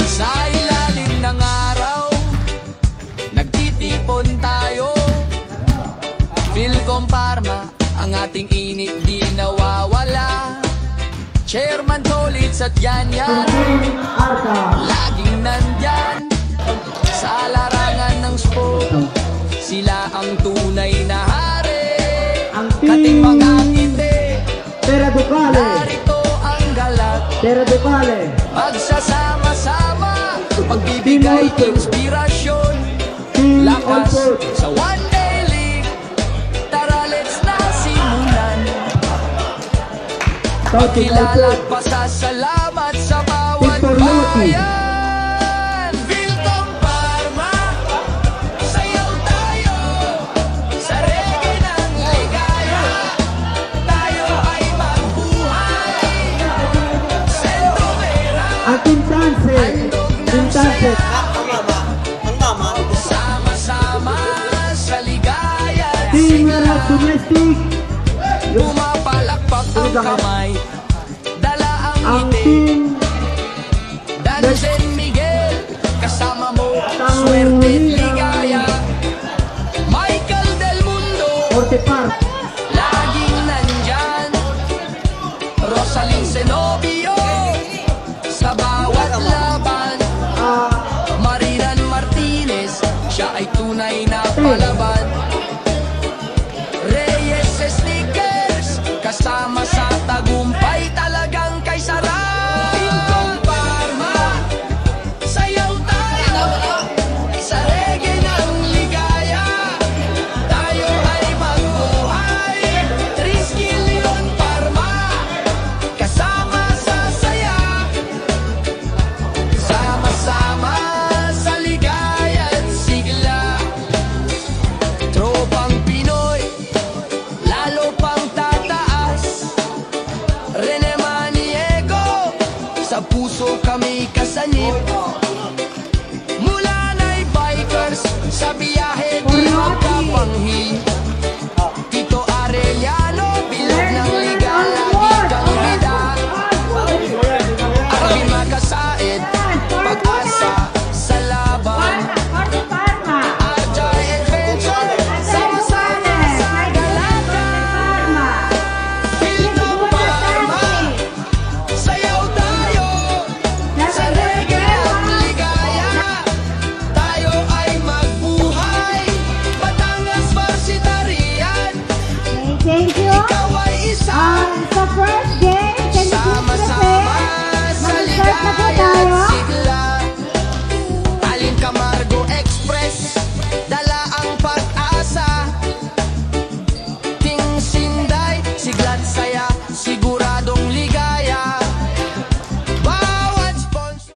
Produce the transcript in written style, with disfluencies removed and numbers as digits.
Sa ilalim ng araw, nagtitipon tayo. Philcom Pharma, ang ating init di nawawala. Chairman Tolitz at yan, laging nandyan. Sa larangan ng sport, sila ang tunay na hari. Kating mga ngiti, narito ang galat. Magsasama-sama, pagbibigay inspirasyon, lakas sa One Day League. Tara, let's na simulan. Pagkilala at pasasalamat sa bawat bayan. Philcom Pharma, sayaw tayo sa reggae ng ligaya. Tayo ay magbuhay. Sentro Vera, handog ng saya. Sama-sama sa ligaya. Pumapalakpak ang kamay, dala ang ngiti. Dan San Miguel, kasama mo, swerte, ligaya. Michael Del Mundo, laging nandyan. Rosalyn Zenobio, sa bawat laban. Mariran Martinez, siya ay tunay na palaban.